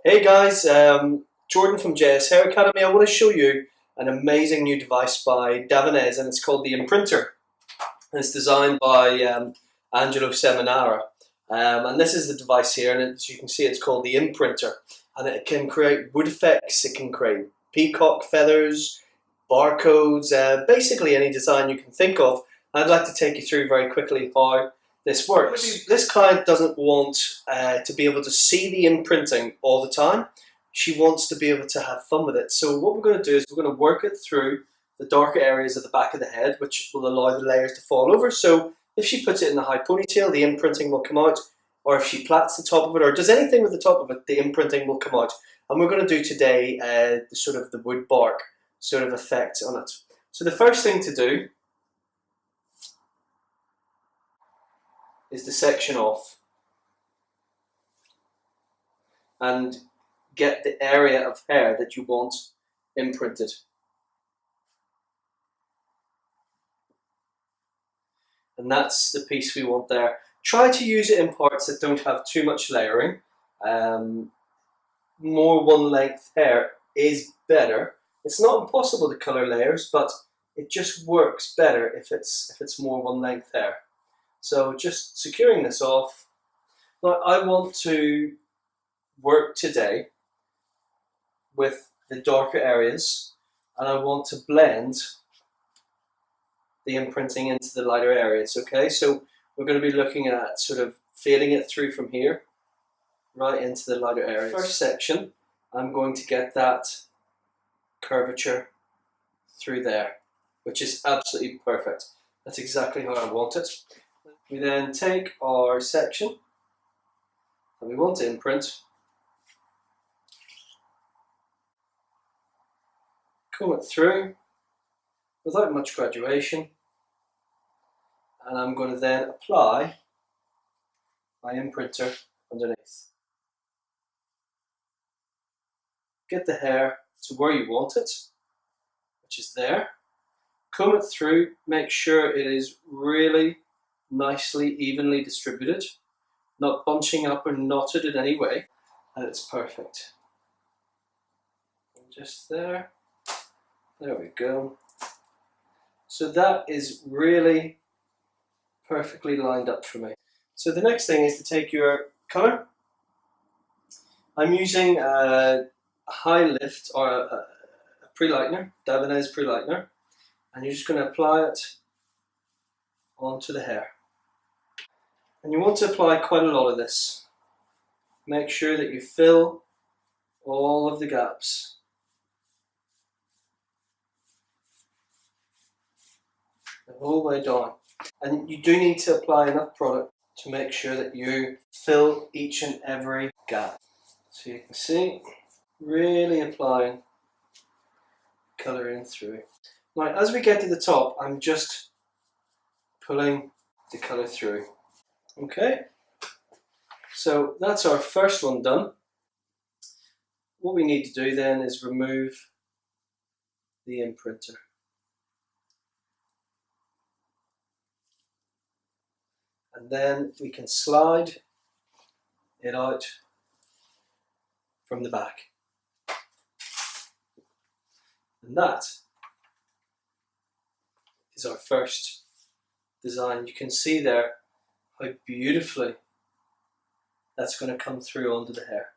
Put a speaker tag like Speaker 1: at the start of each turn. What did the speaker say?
Speaker 1: Hey guys, Jordan from JS Hair Academy. I want to show you an amazing new device by Davines, and it's called the Imprinter. And it's designed by Angelo Seminara. And this is the device here, and as you can see, it's called the Imprinter. And it can create wood effects, it can create peacock feathers, barcodes, basically any design you can think of. I'd like to take you through very quickly how this works. This client doesn't want to be able to see the imprinting all the time. She wants to be able to have fun with it. So what we're going to do is we're going to work it through the darker areas of the back of the head, which will allow the layers to fall over. So if she puts it in the high ponytail, the imprinting will come out. Or if she plaits the top of it, or does anything with the top of it, the imprinting will come out. And we're going to do today the sort of the wood bark sort of effect on it. So the first thing to do is to section off and get the area of hair that you want imprinted. And that's the piece we want there. Try to use it in parts that don't have too much layering. More one length hair is better. It's not impossible to colour layers, but it just works better if it's more one length hair. So just securing this off. Now I want to work today with the darker areas, and I want to blend the imprinting into the lighter areas, okay? So we're going to be looking at sort of fading it through from here right into the lighter areas. First section, I'm going to get that curvature through there, which is absolutely perfect. That's exactly how I want it. We then take our section that we want to imprint, comb it through without much graduation, and I'm going to then apply my imprinter underneath. Get the hair to where you want it, which is there. Comb it through, make sure it is really nicely, evenly distributed, not bunching up or knotted in any way, and it's perfect. And just there we go. So that is really perfectly lined up for me. So the next thing is to take your colour. I'm using a high lift or a pre-lightener, Davines pre-lightener, and you're just going to apply it onto the hair. And you want to apply quite a lot of this. Make sure that you fill all of the gaps. The whole way down. And you do need to apply enough product to make sure that you fill each and every gap. So you can see, really applying colour in through. Now as we get to the top, I'm just pulling the colour through. Okay, so that's our first one done. What we need to do then is remove the imprinter. And then we can slide it out from the back. And that is our first design. You can see there how beautifully that's going to come through onto the hair.